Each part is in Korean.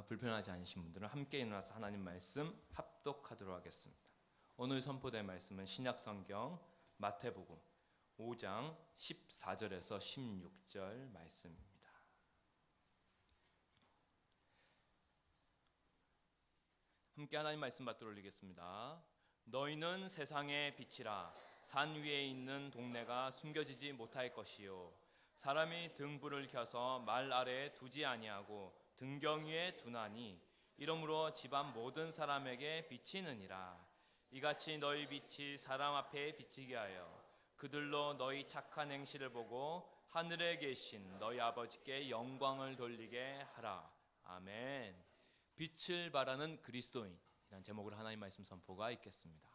불편하지 않으신 분들은 함께 일어나서 하나님 말씀 합독하도록 하겠습니다. 오늘 선포될 말씀은 신약성경 마태복음 5장 14절에서 16절 말씀입니다. 함께 하나님 말씀 받들어 올리겠습니다. 너희는 세상의 빛이라. 산 위에 있는 동네가 숨겨지지 못할 것이요 사람이 등불을 켜서 말 아래에 두지 아니하고 등경 위에 두나니 이러므로 집안 모든 사람에게 비치느니라. 이같이 너희 빛이 사람 앞에 비치게 하여 그들로 너희 착한 행실을 보고 하늘에 계신 너희 아버지께 영광을 돌리게 하라. 아멘. 빛을 발하는 그리스도인, 이란 제목으로 하나님 말씀 선포가 있겠습니다.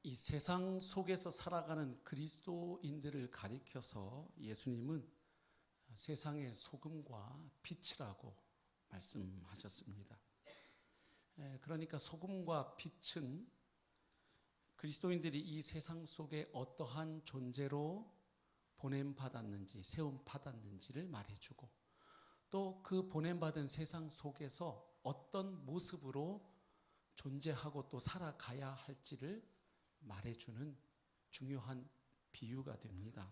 이 세상 속에서 살아가는 그리스도인들을 가리켜서 예수님은 세상의 소금과 빛이라고 말씀하셨습니다. 그러니까 소금과 빛은 그리스도인들이 이 세상 속에 어떠한 존재로 보냄받았는지, 세움받았는지를 말해주고, 또 그 보냄받은 세상 속에서 어떤 모습으로 존재하고 또 살아가야 할지를 말해주는 중요한 비유가 됩니다.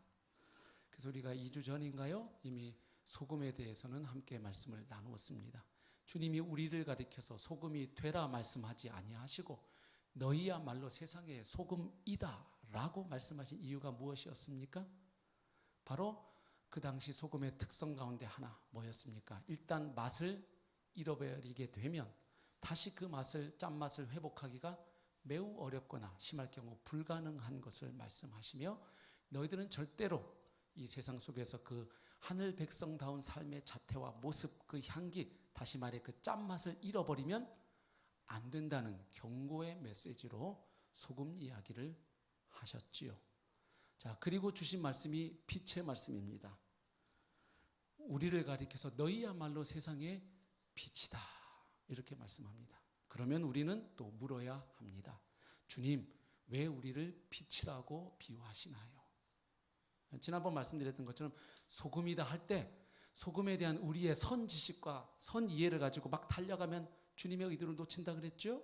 그래서 우리가 2주 전인가요? 이미 소금에 대해서는 함께 말씀을 나누었습니다. 주님이 우리를 가리켜서 소금이 되라 말씀하지 아니하시고 너희야말로 세상의 소금이다 라고 말씀하신 이유가 무엇이었습니까? 바로 그 당시 소금의 특성 가운데 하나 뭐였습니까? 일단 맛을 잃어버리게 되면 다시 그 맛을, 짠맛을 회복하기가 매우 어렵거나 심할 경우 불가능한 것을 말씀하시며, 너희들은 절대로 이 세상 속에서 그 하늘 백성다운 삶의 자태와 모습, 그 향기, 다시 말해 그 짠맛을 잃어버리면 안 된다는 경고의 메시지로 소금 이야기를 하셨지요. 자, 그리고 주신 말씀이 빛의 말씀입니다. 우리를 가리켜서 너희야말로 세상의 빛이다 이렇게 말씀합니다. 그러면 우리는 또 물어야 합니다. 주님, 왜 우리를 빛이라고 비유하시나요? 지난번 말씀드렸던 것처럼 소금이다 할 때 소금에 대한 우리의 선지식과 선이해를 가지고 막 달려가면 주님의 의도를 놓친다 그랬죠?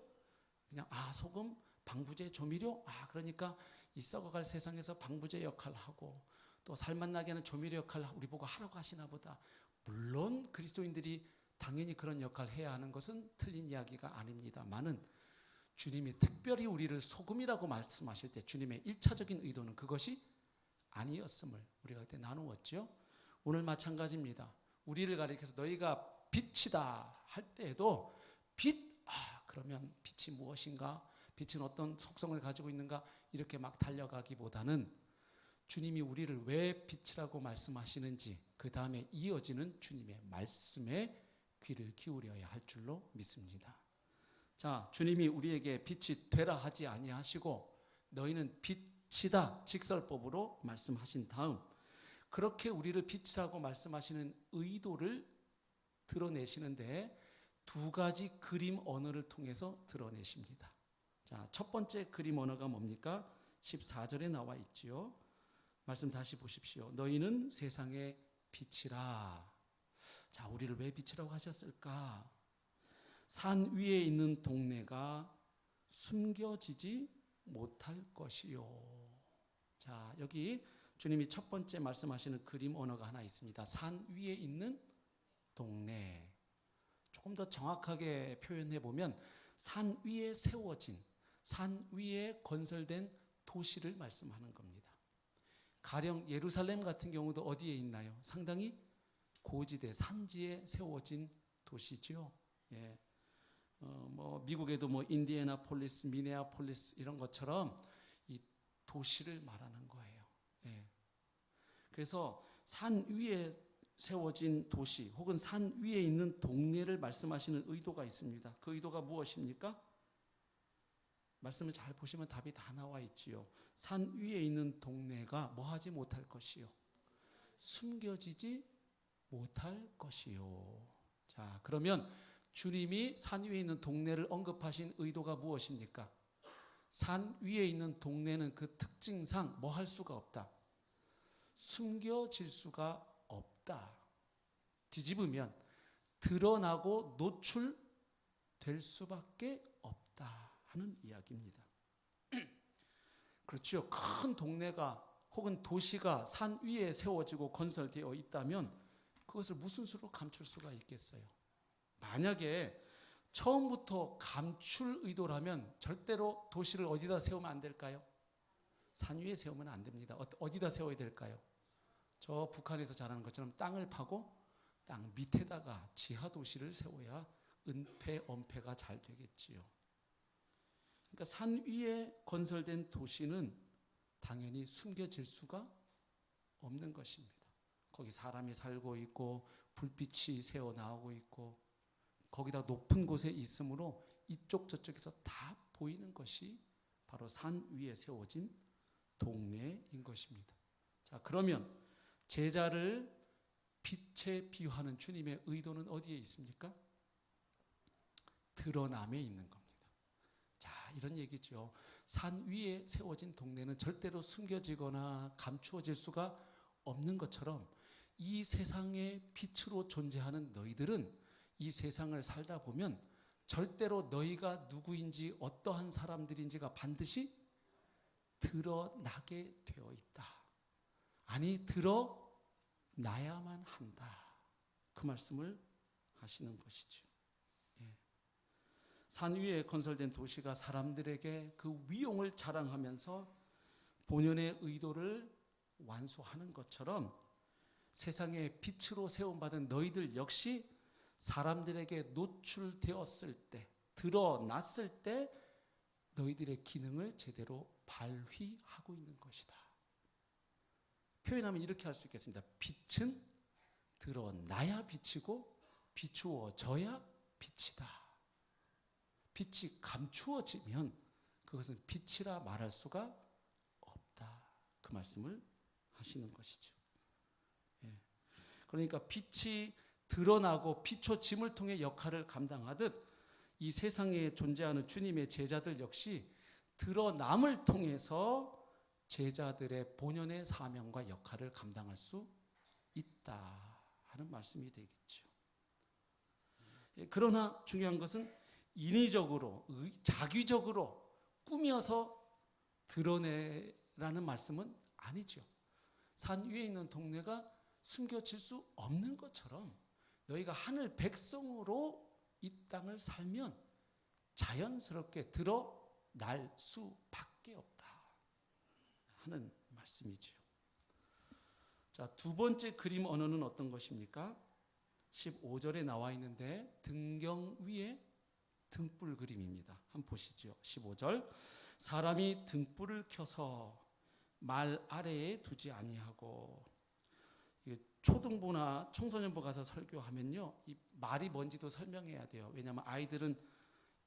그냥 소금, 방부제, 조미료? 그러니까 이 썩어갈 세상에서 방부제 역할을 하고 또 살맛나게 하는 조미료 역할을 우리 보고 하라고 하시나 보다. 물론 그리스도인들이 당연히 그런 역할을 해야 하는 것은 틀린 이야기가 아닙니다만은, 주님이 특별히 우리를 소금이라고 말씀하실 때 주님의 1차적인 의도는 그것이 아니었음을 우리가 그때 나누었죠. 오늘 마찬가지입니다. 우리를 가리켜서 너희가 빛이다 할 때에도 빛, 그러면 빛이 무엇인가? 빛은 어떤 속성을 가지고 있는가? 이렇게 막 달려가기보다는 주님이 우리를 왜 빛이라고 말씀하시는지, 그 다음에 이어지는 주님의 말씀에 귀를 기울여야 할 줄로 믿습니다. 자, 주님이 우리에게 빛이 되라 하지 아니하시고 너희는 빛이다 직설법으로 말씀하신 다음, 그렇게 우리를 빛이라고 말씀하시는 의도를 드러내시는데 두 가지 그림 언어를 통해서 드러내십니다. 자, 첫 번째 그림 언어가 뭡니까? 14절에 나와 있지요. 말씀 다시 보십시오. 너희는 세상의 빛이라. 자, 우리를 왜 빛이라고 하셨을까? 산 위에 있는 동네가 숨겨지지 못할 것이요. 자, 여기 주님이 첫 번째 말씀하시는 그림 언어가 하나 있습니다. 산 위에 있는 동네. 조금 더 정확하게 표현해 보면 산 위에 세워진, 산 위에 건설된 도시를 말씀하는 겁니다. 가령 예루살렘 같은 경우도 어디에 있나요? 상당히 고지대, 산지에 세워진 도시죠. 예. 미국에도 인디애나폴리스, 미네아폴리스 이런 것처럼 이 도시를 말하는 거예요. 예. 그래서 산 위에 세워진 도시 혹은 산 위에 있는 동네를 말씀하시는 의도가 있습니다. 그 의도가 무엇입니까? 말씀을 잘 보시면 답이 다 나와 있지요. 산 위에 있는 동네가 뭐하지 못할 것이요, 숨겨지지 못할 것이요. 자, 그러면 주님이 산 위에 있는 동네를 언급하신 의도가 무엇입니까? 산 위에 있는 동네는 그 특징상 뭐 할 수가 없다. 숨겨질 수가 없다. 뒤집으면 드러나고 노출될 수밖에 없다 하는 이야기입니다. 그렇죠. 큰 동네가 혹은 도시가 산 위에 세워지고 건설되어 있다면 그것을 무슨 수로 감출 수가 있겠어요? 만약에 처음부터 감출 의도라면 절대로 도시를 어디다 세우면 안 될까요? 산 위에 세우면 안 됩니다. 어디다 세워야 될까요? 저 북한에서 잘하는 것처럼 땅을 파고 땅 밑에다가 지하 도시를 세워야 은폐, 엄폐가 잘 되겠지요. 그러니까 산 위에 건설된 도시는 당연히 숨겨질 수가 없는 것입니다. 거기 사람이 살고 있고 불빛이 새어 나오고 있고 거기다 높은 곳에 있으므로 이쪽 저쪽에서 다 보이는 것이 바로 산 위에 세워진 동네인 것입니다. 자, 그러면 제자를 빛에 비유하는 주님의 의도는 어디에 있습니까? 드러남에 있는 겁니다. 자, 이런 얘기죠. 산 위에 세워진 동네는 절대로 숨겨지거나 감추어질 수가 없는 것처럼 이 세상의 빛으로 존재하는 너희들은 이 세상을 살다 보면 절대로 너희가 누구인지 어떠한 사람들인지가 반드시 드러나게 되어 있다. 아니, 드러나야만 한다. 그 말씀을 하시는 것이죠. 예. 산 위에 건설된 도시가 사람들에게 그 위용을 자랑하면서 본연의 의도를 완수하는 것처럼 세상의 빛으로 세움받은 너희들 역시 사람들에게 노출되었을 때, 드러났을 때 너희들의 기능을 제대로 발휘하고 있는 것이다. 표현하면 이렇게 할 수 있겠습니다. 빛은 드러나야 빛이고 비추어져야 빛이다. 빛이 감추어지면 그것은 빛이라 말할 수가 없다. 그 말씀을 하시는 것이죠. 예. 그러니까 빛이 드러나고 비춰짐을 통해 역할을 감당하듯 이 세상에 존재하는 주님의 제자들 역시 드러남을 통해서 제자들의 본연의 사명과 역할을 감당할 수 있다 하는 말씀이 되겠죠. 그러나 중요한 것은 인위적으로, 자기적으로 꾸며서 드러내라는 말씀은 아니죠. 산 위에 있는 동네가 숨겨질 수 없는 것처럼 너희가 하늘 백성으로 이 땅을 살면 자연스럽게 드러날 수밖에 없다 하는 말씀이죠. 자, 두 번째 그림 언어는 어떤 것입니까? 15절에 나와 있는데 등경 위에 등불 그림입니다. 한번 보시죠. 15절. 사람이 등불을 켜서 말 아래에 두지 아니하고, 초등부나 청소년부 가서 설교하면요, 이 말이 뭔지도 설명해야 돼요. 왜냐하면 아이들은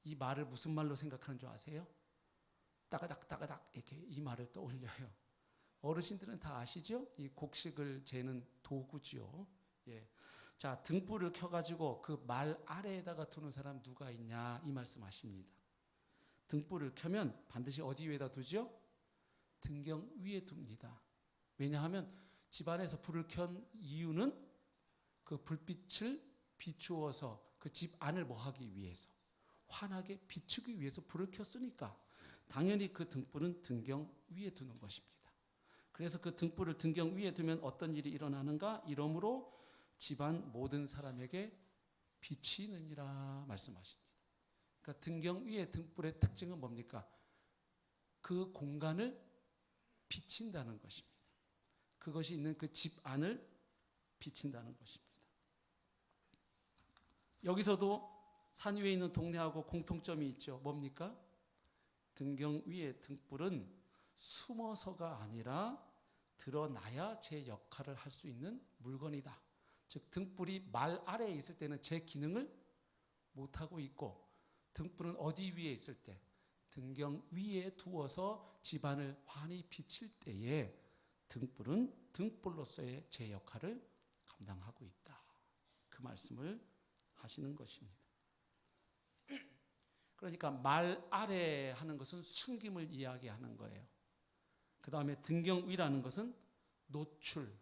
이 말을 무슨 말로 생각하는 줄 아세요? 따가닥 따가닥 이렇게 이 말을 떠올려요. 어르신들은 다 아시죠? 이 곡식을 재는 도구죠. 예. 자, 등불을 켜가지고 그 말 아래에다가 두는 사람 누가 있냐 이 말씀하십니다. 등불을 켜면 반드시 어디 위에다 두죠? 등경 위에 둡니다. 왜냐하면 집안에서 불을 켠 이유는 그 불빛을 비추어서 그 집 안을 뭐 하기 위해서, 환하게 비추기 위해서 불을 켰으니까 당연히 그 등불은 등경 위에 두는 것입니다. 그래서 그 등불을 등경 위에 두면 어떤 일이 일어나는가? 이러므로 집안 모든 사람에게 비치느니라 말씀하십니다. 그러니까 등경 위에 등불의 특징은 뭡니까? 그 공간을 비친다는 것입니다. 그것이 있는 그 집 안을 비친다는 것입니다. 여기서도 산 위에 있는 동네하고 공통점이 있죠. 뭡니까? 등경 위의 등불은 숨어서가 아니라 드러나야 제 역할을 할 수 있는 물건이다. 즉 등불이 말 아래에 있을 때는 제 기능을 못하고 있고, 등불은 어디 위에 있을 때? 등경 위에 두어서 집안을 환히 비칠 때에 등불은 등불로서의 제 역할을 감당하고 있다. 그 말씀을 하시는 것입니다. 그러니까 말 아래 하는 것은 숨김을 이야기하는 거예요. 그 다음에 등경 위라는 것은 노출,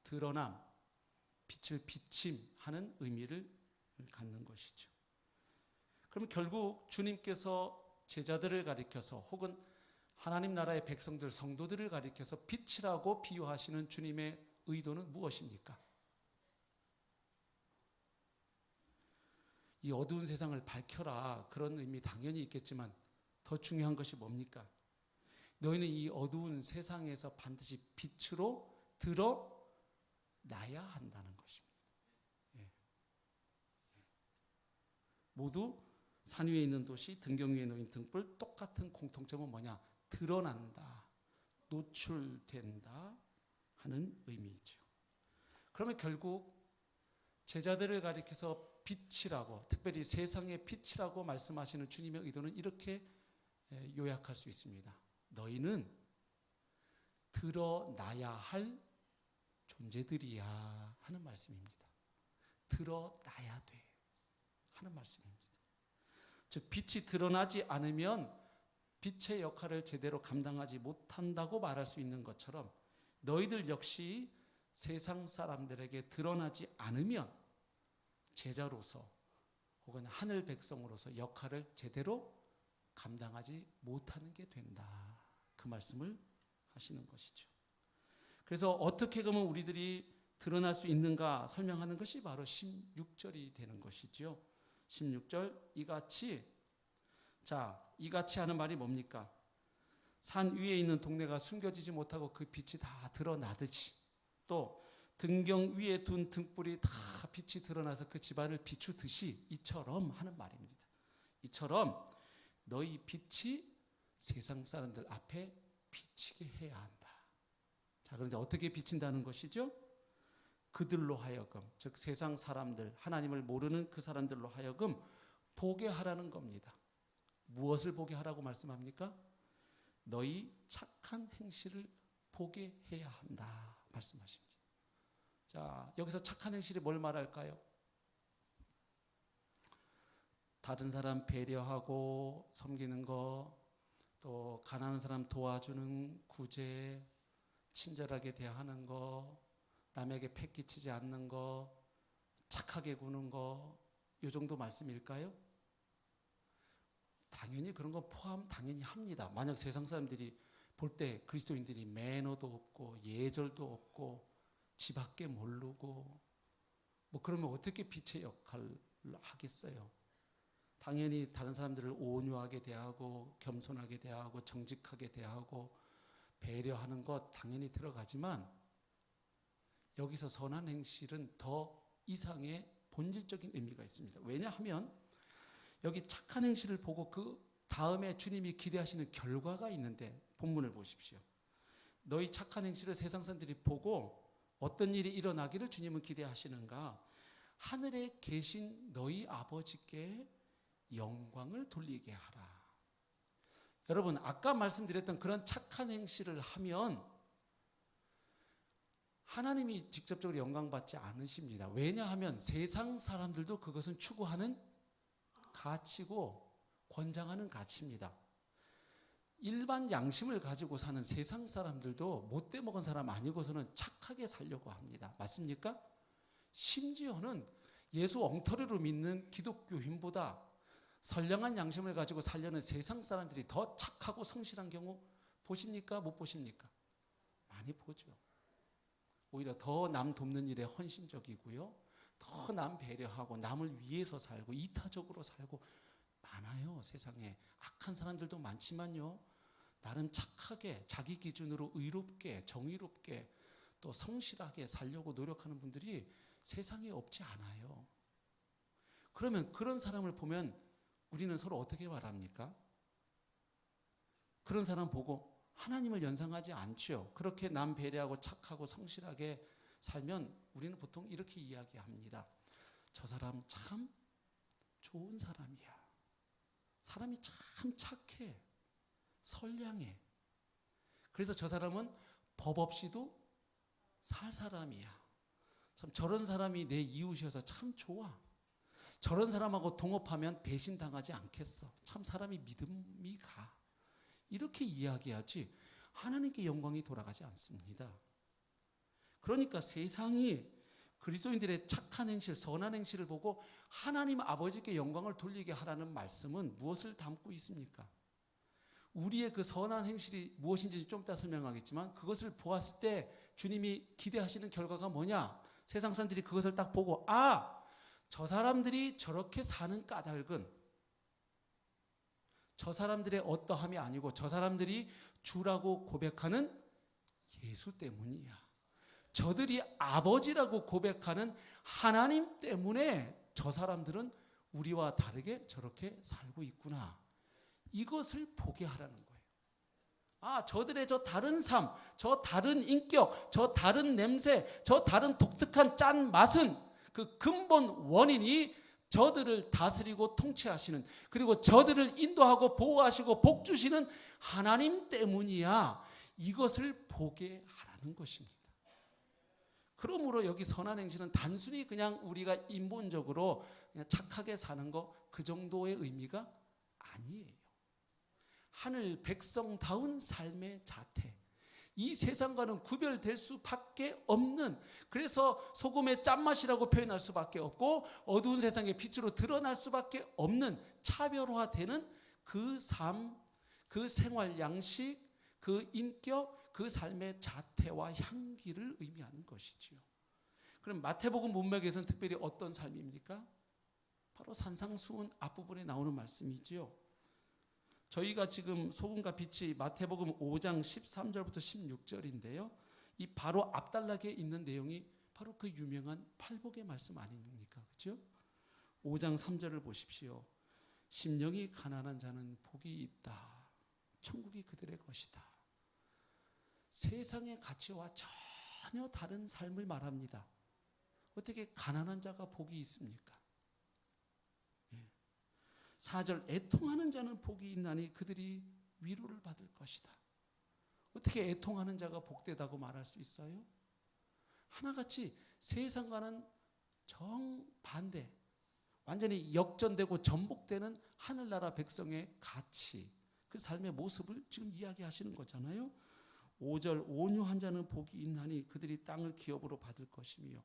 드러남, 빛을 비침하는 의미를 갖는 것이죠. 그럼 결국 주님께서 제자들을 가리켜서 혹은 하나님 나라의 백성들, 성도들을 가리켜서 빛이라고 비유하시는 주님의 의도는 무엇입니까? 이 어두운 세상을 밝혀라, 그런 의미 당연히 있겠지만 더 중요한 것이 뭡니까? 너희는 이 어두운 세상에서 반드시 빛으로 드러나야 한다는 것입니다. 예. 모두 산 위에 있는 도시, 등경 위에 놓인 등불, 똑같은 공통점은 뭐냐? 드러난다, 노출된다 하는 의미이죠. 그러면 결국 제자들을 가리켜서 빛이라고, 특별히 세상의 빛이라고 말씀하시는 주님의 의도는 이렇게 요약할 수 있습니다. 너희는 드러나야 할 존재들이야 하는 말씀입니다. 드러나야 돼 하는 말씀입니다. 즉 빛이 드러나지 않으면 빛의 역할을 제대로 감당하지 못한다고 말할 수 있는 것처럼 너희들 역시 세상 사람들에게 드러나지 않으면 제자로서 혹은 하늘 백성으로서 역할을 제대로 감당하지 못하는 게 된다. 그 말씀을 하시는 것이죠. 그래서 어떻게 그러면 우리들이 드러날 수 있는가 설명하는 것이 바로 16절이 되는 것이죠. 16절 이같이 하는 말이 뭡니까? 산 위에 있는 동네가 숨겨지지 못하고 그 빛이 다 드러나듯이 또 등경 위에 둔 등불이 다 빛이 드러나서 그 집안을 비추듯이 이처럼 하는 말입니다. 이처럼 너희 빛이 세상 사람들 앞에 비치게 해야 한다. 자, 그런데 어떻게 비친다는 것이죠? 그들로 하여금, 즉 세상 사람들, 하나님을 모르는 그 사람들로 하여금 보게 하라는 겁니다. 무엇을 보게 하라고 말씀합니까? 너희 착한 행실을 보게 해야 한다 말씀하십니다. 자, 여기서 착한 행실이 뭘 말할까요? 다른 사람 배려하고 섬기는 거, 또 가난한 사람 도와주는 구제, 친절하게 대하는 거, 남에게 패 끼치지 않는 거, 착하게 구는 거, 이 정도 말씀일까요? 당연히 그런 거 포함 당연히 합니다. 만약 세상 사람들이 볼 때 그리스도인들이 매너도 없고 예절도 없고 지밖에 모르고 뭐 그러면 어떻게 빛의 역할을 하겠어요? 당연히 다른 사람들을 온유하게 대하고 겸손하게 대하고 정직하게 대하고 배려하는 것 당연히 들어가지만 여기서 선한 행실은 더 이상의 본질적인 의미가 있습니다. 왜냐하면 여기 착한 행실을 보고 그 다음에 주님이 기대하시는 결과가 있는데 본문을 보십시오. 너희 착한 행실을 세상 사람들이 보고 어떤 일이 일어나기를 주님은 기대하시는가? 하늘에 계신 너희 아버지께 영광을 돌리게 하라. 여러분, 아까 말씀드렸던 그런 착한 행실을 하면 하나님이 직접적으로 영광받지 않으십니다. 왜냐하면 세상 사람들도 그것은 추구하는 가치고 권장하는 가치입니다. 일반 양심을 가지고 사는 세상 사람들도 못돼 먹은 사람 아니고서는 착하게 살려고 합니다. 맞습니까? 심지어는 예수 엉터리로 믿는 기독교인보다 선량한 양심을 가지고 살려는 세상 사람들이 더 착하고 성실한 경우 보십니까? 못 보십니까? 많이 보죠. 오히려 더 남 돕는 일에 헌신적이고요. 더 남 배려하고 남을 위해서 살고 이타적으로 살고 많아요. 세상에 악한 사람들도 많지만요. 나름 착하게 자기 기준으로 의롭게 정의롭게 또 성실하게 살려고 노력하는 분들이 세상에 없지 않아요. 그러면 그런 사람을 보면 우리는 서로 어떻게 말합니까? 그런 사람 보고 하나님을 연상하지 않죠. 그렇게 남 배려하고 착하고 성실하게 살면 우리는 보통 이렇게 이야기합니다. 저 사람 참 좋은 사람이야. 사람이 참 착해. 선량해. 그래서 저 사람은 법 없이도 살 사람이야. 참 저런 사람이 내 이웃이어서 참 좋아. 저런 사람하고 동업하면 배신당하지 않겠어. 참 사람이 믿음이 가. 이렇게 이야기하지 하나님께 영광이 돌아가지 않습니다. 그러니까 세상이 그리스도인들의 착한 행실, 선한 행실을 보고 하나님 아버지께 영광을 돌리게 하라는 말씀은 무엇을 담고 있습니까? 우리의 그 선한 행실이 무엇인지 좀 이따 설명하겠지만 그것을 보았을 때 주님이 기대하시는 결과가 뭐냐? 세상 사람들이 그것을 딱 보고 저 사람들이 저렇게 사는 까닭은 저 사람들의 어떠함이 아니고 저 사람들이 주라고 고백하는 예수 때문이야. 저들이 아버지라고 고백하는 하나님 때문에 저 사람들은 우리와 다르게 저렇게 살고 있구나. 이것을 보게 하라는 거예요. 저들의 저 다른 삶, 저 다른 인격, 저 다른 냄새, 저 다른 독특한 짠 맛은 그 근본 원인이 저들을 다스리고 통치하시는, 그리고 저들을 인도하고 보호하시고 복 주시는 하나님 때문이야. 이것을 보게 하라는 것입니다. 그러므로 여기 선한 행실은 단순히 그냥 우리가 인본적으로 그냥 착하게 사는 거 그 정도의 의미가 아니에요. 하늘 백성다운 삶의 자태, 이 세상과는 구별될 수밖에 없는, 그래서 소금의 짠맛이라고 표현할 수밖에 없고 어두운 세상의 빛으로 드러날 수밖에 없는 차별화되는 그 삶, 그 생활 양식, 그 인격, 그 삶의 자태와 향기를 의미하는 것이지요. 그럼 마태복음 문맥에서는 특별히 어떤 삶입니까? 바로 산상수훈 앞부분에 나오는 말씀이지요. 저희가 지금 소금과 빛이 마태복음 5장 13절부터 16절인데요. 이 바로 앞단락에 있는 내용이 바로 그 유명한 팔복의 말씀 아닙니까? 그렇죠? 5장 3절을 보십시오. 심령이 가난한 자는 복이 있다. 천국이 그들의 것이다. 세상의 가치와 전혀 다른 삶을 말합니다. 어떻게 가난한 자가 복이 있습니까? 4절 애통하는 자는 복이 있나니 그들이 위로를 받을 것이다. 어떻게 애통하는 자가 복되다고 말할 수 있어요? 하나같이 세상과는 정반대, 완전히 역전되고 전복되는 하늘나라 백성의 가치, 그 삶의 모습을 지금 이야기하시는 거잖아요. 5절 온유한 자는 복이 있나니 그들이 땅을 기업으로 받을 것이며,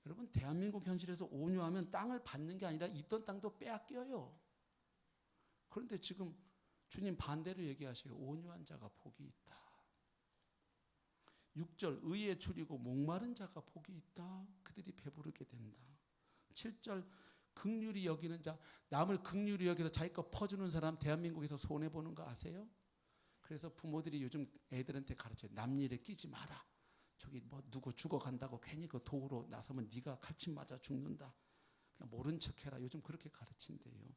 여러분 대한민국 현실에서 온유하면 땅을 받는 게 아니라 있던 땅도 빼앗겨요. 그런데 지금 주님 반대로 얘기하셔요. 온유한 자가 복이 있다. 6절 의에 줄이고 목마른 자가 복이 있다. 그들이 배부르게 된다. 7절 긍휼히 여기는 자, 남을 긍휼히 여기서 자기 거 퍼주는 사람 대한민국에서 손해보는 거 아세요? 그래서 부모들이 요즘 애들한테 가르쳐요. 남 일에 끼지 마라. 저기 뭐 누구 죽어간다고 괜히 그 도구로 나서면 네가 칼침 맞아 죽는다. 그냥 모른 척해라. 요즘 그렇게 가르친대요.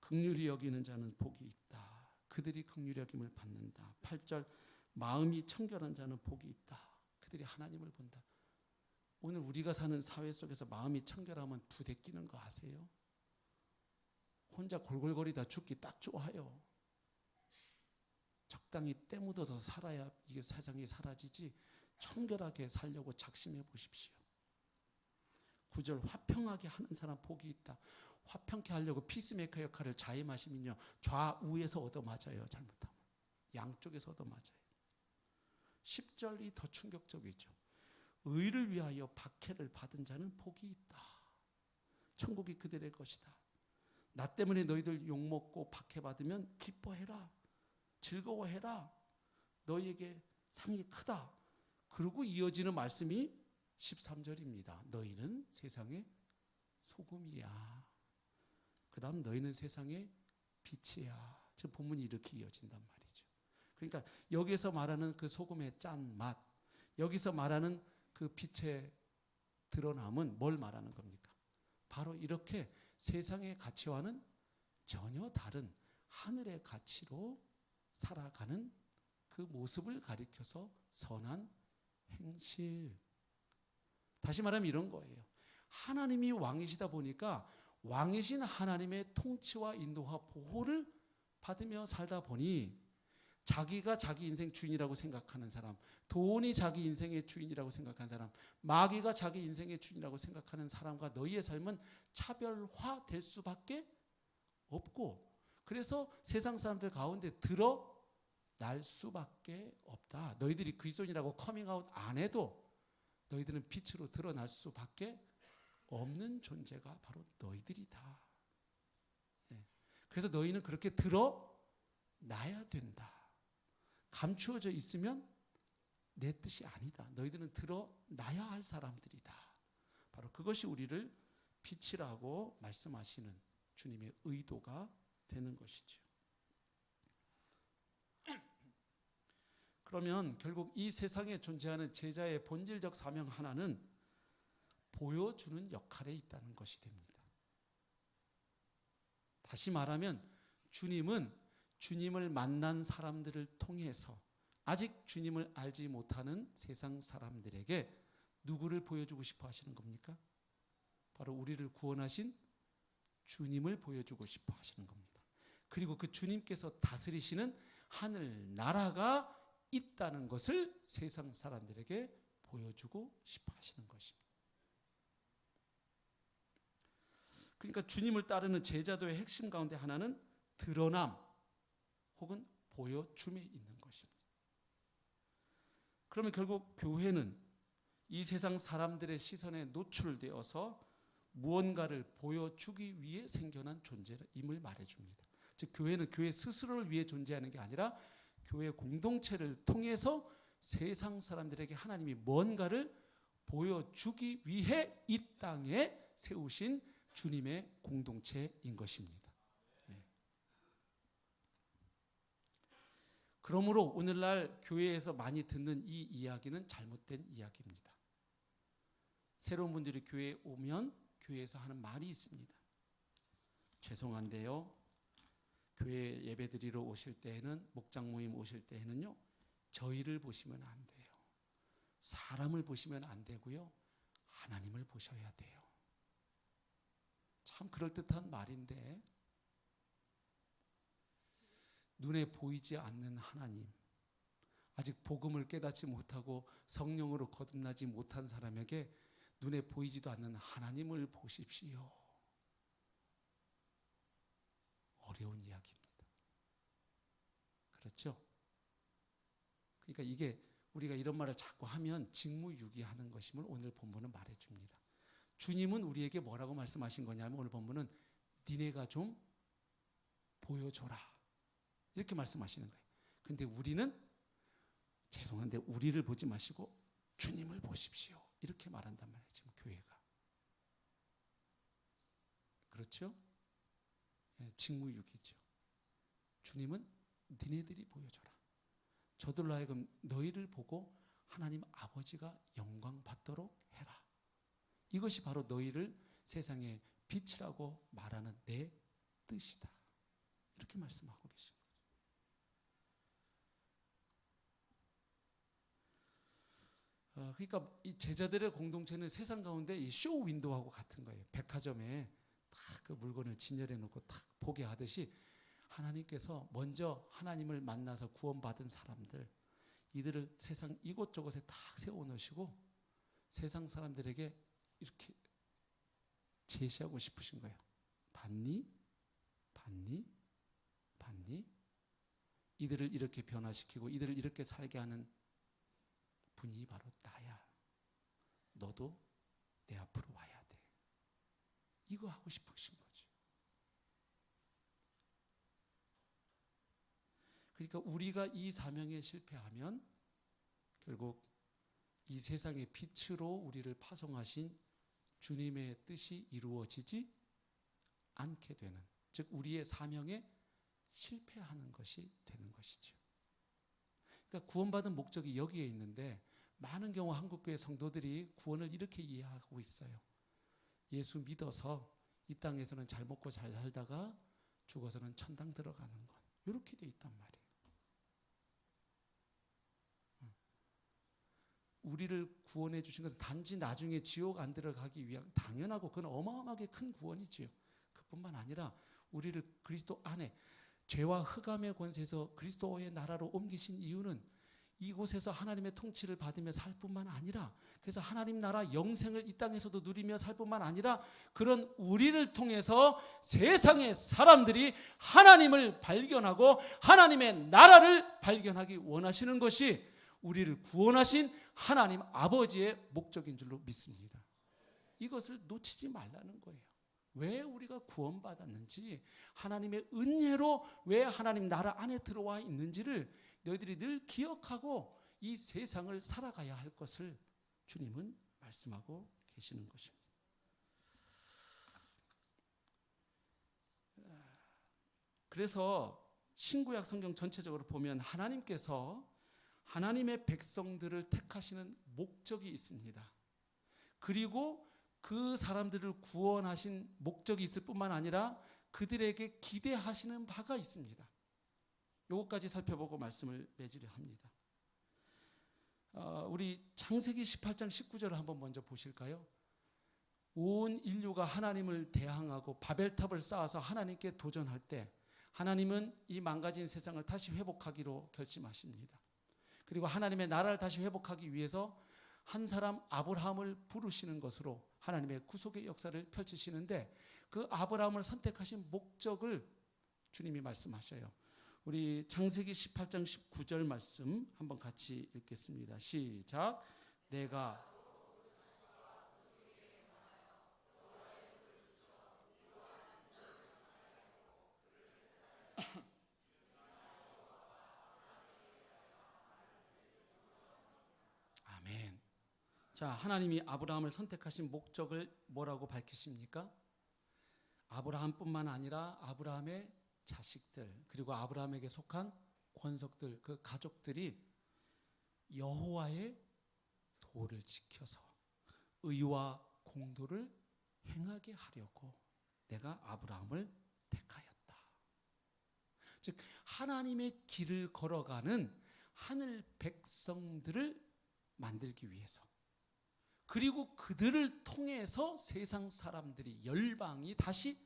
긍휼히 여기는 자는 복이 있다. 그들이 긍휼히 여김을 받는다. 8절 마음이 청결한 자는 복이 있다. 그들이 하나님을 본다. 오늘 우리가 사는 사회 속에서 마음이 청결하면 부대끼는 거 아세요? 혼자 골골거리다 죽기 딱 좋아요. 적당히 때 묻어서 살아야 이게 세상이 사라지지. 청결하게 살려고 작심해 보십시오. 9절 화평하게 하는 사람 복이 있다. 화평케 하려고 피스메이커 역할을 자임하시면요, 좌우에서 얻어맞아요. 잘못하면 양쪽에서 얻어맞아요. 10절이 더 충격적이죠. 의를 위하여 박해를 받은 자는 복이 있다. 천국이 그들의 것이다. 나 때문에 너희들 욕먹고 박해받으면 기뻐해라. 즐거워해라. 너희에게 상이 크다. 그리고 이어지는 말씀이 13절입니다. 너희는 세상의 소금이야. 그 다음 너희는 세상의 빛이야. 지금 본문이 이렇게 이어진단 말이죠. 그러니까 여기서 말하는 그 소금의 짠 맛, 여기서 말하는 그 빛의 드러남은 뭘 말하는 겁니까? 바로 이렇게 세상의 가치와는 전혀 다른 하늘의 가치로 살아가는 그 모습을 가리켜서 선한 행실. 다시 말하면 이런 거예요. 하나님이 왕이시다 보니까 왕이신 하나님의 통치와 인도와 보호를 받으며 살다 보니 자기가 자기 인생 주인이라고 생각하는 사람, 돈이 자기 인생의 주인이라고 생각하는 사람, 마귀가 자기 인생의 주인이라고 생각하는 사람과 너희의 삶은 차별화될 수밖에 없고, 그래서 세상 사람들 가운데 들어 날 수밖에 없다. 너희들이 그리스도인이라고 커밍아웃 안 해도 너희들은 빛으로 드러날 수밖에 없는 존재가 바로 너희들이다. 예. 그래서 너희는 그렇게 드러나야 된다. 감추어져 있으면 내 뜻이 아니다. 너희들은 드러나야 할 사람들이다. 바로 그것이 우리를 빛이라고 말씀하시는 주님의 의도가 되는 것이죠. 그러면 결국 이 세상에 존재하는 제자의 본질적 사명 하나는 보여주는 역할에 있다는 것이 됩니다. 다시 말하면 주님은 주님을 만난 사람들을 통해서 아직 주님을 알지 못하는 세상 사람들에게 누구를 보여주고 싶어 하시는 겁니까? 바로 우리를 구원하신 주님을 보여주고 싶어 하시는 겁니다. 그리고 그 주님께서 다스리시는 하늘 나라가 있다는 것을 세상 사람들에게 보여주고 싶어 하시는 것입니다. 그러니까 주님을 따르는 제자도의 핵심 가운데 하나는 드러남 혹은 보여줌에 있는 것입니다. 그러면 결국 교회는 이 세상 사람들의 시선에 노출되어서 무언가를 보여주기 위해 생겨난 존재임을 말해줍니다. 즉 교회는 교회 스스로를 위해 존재하는 게 아니라 교회 공동체를 통해서 세상 사람들에게 하나님이 뭔가를 보여주기 위해 이 땅에 세우신 주님의 공동체인 것입니다. 네. 그러므로 오늘날 교회에서 많이 듣는 이 이야기는 잘못된 이야기입니다. 새로운 분들이 교회에 오면 교회에서 하는 말이 있습니다. 죄송한데요, 교회 예배드리러 오실 때에는, 목장 모임 오실 때에는요, 저희를 보시면 안 돼요. 사람을 보시면 안 되고요, 하나님을 보셔야 돼요. 참 그럴듯한 말인데, 눈에 보이지 않는 하나님, 아직 복음을 깨닫지 못하고 성령으로 거듭나지 못한 사람에게 눈에 보이지도 않는 하나님을 보십시오. 어려운 이야기입니다. 그렇죠? 그러니까 이게 우리가 이런 말을 자꾸 하면 직무유기하는 것임을 오늘 본문은 말해줍니다. 주님은 우리에게 뭐라고 말씀하신 거냐면 오늘 본문은 니네가 좀 보여줘라 이렇게 말씀하시는 거예요. 근데 우리는 죄송한데 우리를 보지 마시고 주님을 보십시오 이렇게 말한단 말이에요. 지금 교회가. 그렇죠? 예, 직무유기죠. 주님은 니네들이 보여줘라. 저들로 하여금 너희를 보고 하나님 아버지가 영광 받도록 해라. 이것이 바로 너희를 세상의 빛이라고 말하는 내 뜻이다. 이렇게 말씀하고 계십니다. 그러니까 이 제자들의 공동체는 세상 가운데 이 쇼 윈도우하고 같은 거예요. 백화점에 딱 그 물건을 진열해 놓고 딱 보게 하듯이 하나님께서 먼저 하나님을 만나서 구원받은 사람들, 이들을 세상 이곳저곳에 딱 세워놓으시고 세상 사람들에게 이렇게 제시하고 싶으신 거예요. 봤니? 봤니? 봤니? 이들을 이렇게 변화시키고 이들을 이렇게 살게 하는 분이 바로 나야. 너도 내 앞으로 와야 돼. 이거 하고 싶으신 거죠. 그러니까 우리가 이 사명에 실패하면 결국 이 세상의 빛으로 우리를 파송하신 주님의 뜻이 이루어지지 않게 되는, 즉 우리의 사명에 실패하는 것이 되는 것이죠. 그러니까 구원받은 목적이 여기에 있는데 많은 경우 한국교회 성도들이 구원을 이렇게 이해하고 있어요. 예수 믿어서 이 땅에서는 잘 먹고 잘 살다가 죽어서는 천당 들어가는 것, 이렇게 돼 있단 말이에요. 우리를 구원해 주신 것은 단지 나중에 지옥 안 들어가기 위한, 당연하고 그건 어마어마하게 큰 구원이지요. 그뿐만 아니라 우리를 그리스도 안에 죄와 흑암의 권세에서 그리스도의 나라로 옮기신 이유는 이곳에서 하나님의 통치를 받으며 살 뿐만 아니라, 그래서 하나님 나라 영생을 이 땅에서도 누리며 살 뿐만 아니라 그런 우리를 통해서 세상의 사람들이 하나님을 발견하고 하나님의 나라를 발견하기 원하시는 것이 우리를 구원하신 하나님 아버지의 목적인 줄로 믿습니다. 이것을 놓치지 말라는 거예요. 왜 우리가 구원받았는지, 하나님의 은혜로 왜 하나님 나라 안에 들어와 있는지를 너희들이 늘 기억하고 이 세상을 살아가야 할 것을 주님은 말씀하고 계시는 것입니다. 그래서 신구약 성경 전체적으로 보면 하나님께서 하나님의 백성들을 택하시는 목적이 있습니다. 그리고 그 사람들을 구원하신 목적이 있을 뿐만 아니라 그들에게 기대하시는 바가 있습니다. 요것까지 살펴보고 말씀을 맺으려 합니다. 우리 창세기 18장 19절을 한번 먼저 보실까요? 온 인류가 하나님을 대항하고 바벨탑을 쌓아서 하나님께 도전할 때 하나님은 이 망가진 세상을 다시 회복하기로 결심하십니다. 그리고 하나님의 나라를 다시 회복하기 위해서 한 사람 아브라함을 부르시는 것으로 하나님의 구속의 역사를 펼치시는데, 그 아브라함을 선택하신 목적을 주님이 말씀하셔요. 우리 창세기 18장 19절 말씀 한번 같이 읽겠습니다. 시작. 내가 아멘. 자, 하나님이 아브라함을 선택하신 목적을 뭐라고 밝히십니까? 아브라함뿐만 아니라 아브라함의 자식들, 그리고 아브라함에게 속한 권속들, 그 가족들이 여호와의 도를 지켜서 의와 공도를 행하게 하려고 내가 아브라함을 택하였다. 즉 하나님의 길을 걸어가는 하늘 백성들을 만들기 위해서, 그리고 그들을 통해서 세상 사람들이, 열방이 다시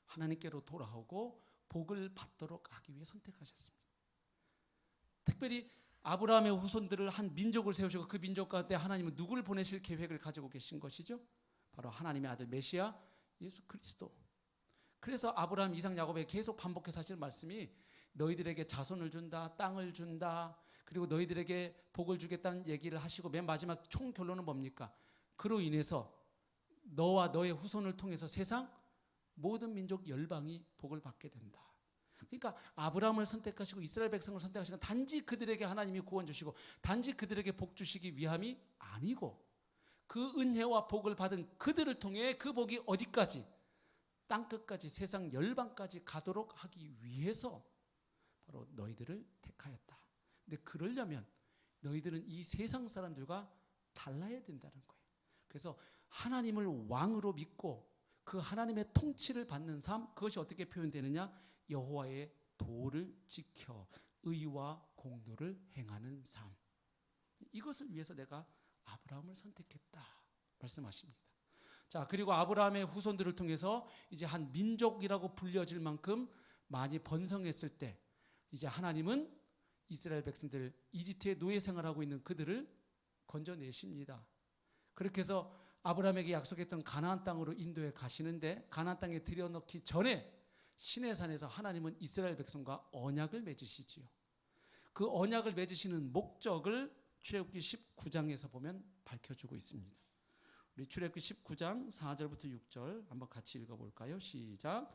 하나님께로 돌아오고 복을 받도록 하기 위해 선택하셨습니다. 특별히 아브라함의 후손들을 한 민족을 세우시고 그 민족 가운데 하나님은 누구를 보내실 계획을 가지고 계신 것이죠? 바로 하나님의 아들 메시아 예수 그리스도. 그래서 아브라함, 이삭, 야곱에게 계속 반복해서 하시는 말씀이 너희들에게 자손을 준다, 땅을 준다, 그리고 너희들에게 복을 주겠다는 얘기를 하시고 맨 마지막 총 결론은 뭡니까? 그로 인해서 너와 너의 후손을 통해서 세상 모든 민족 열방이 복을 받게 된다. 그러니까 아브라함을 선택하시고 이스라엘 백성을 선택하시고 단지 그들에게 하나님이 구원 주시고 단지 그들에게 복 주시기 위함이 아니고, 그 은혜와 복을 받은 그들을 통해 그 복이 어디까지? 땅끝까지, 세상 열방까지 가도록 하기 위해서 바로 너희들을 택하였다. 근데 그러려면 너희들은 이 세상 사람들과 달라야 된다는 거예요. 그래서 하나님을 왕으로 믿고 그 하나님의 통치를 받는 삶, 그것이 어떻게 표현되느냐? 여호와의 도를 지켜 의와 공도를 행하는 삶. 이것을 위해서 내가 아브라함을 선택했다 말씀하십니다. 자, 그리고 아브라함의 후손들을 통해서 이제 한 민족이라고 불려질 만큼 많이 번성했을 때 이제 하나님은 이스라엘 백성들, 이집트의 노예 생활하고 있는 그들을 건져내십니다. 그렇게 해서 아브라함에게 약속했던 가나안 땅으로 인도해 가시는데, 가나안 땅에 들여놓기 전에 시내산에서 하나님은 이스라엘 백성과 언약을 맺으시지요. 그 언약을 맺으시는 목적을 출애굽기 19장에서 보면 밝혀주고 있습니다. 우리 출애굽기 19장 4절부터 6절 한번 같이 읽어볼까요? 시작.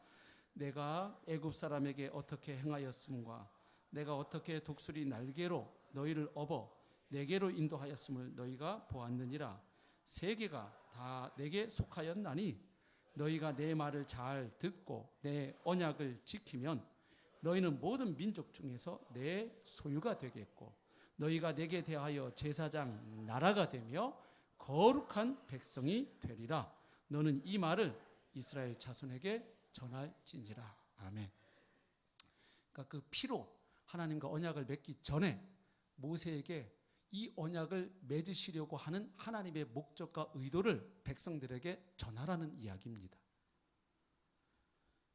내가 애굽 사람에게 어떻게 행하였음과 내가 어떻게 독수리 날개로 너희를 업어 내게로 인도하였음을 너희가 보았느니라. 세계가 다 내게 속하였나니 너희가 내 말을 잘 듣고 내 언약을 지키면 너희는 모든 민족 중에서 내 소유가 되겠고 너희가 내게 대하여 제사장 나라가 되며 거룩한 백성이 되리라. 너는 이 말을 이스라엘 자손에게 전할지니라. 아멘. 그러니까 그 피로 하나님과 언약을 맺기 전에 모세에게 이 언약을 맺으시려고 하는 하나님의 목적과 의도를 백성들에게 전하라는 이야기입니다.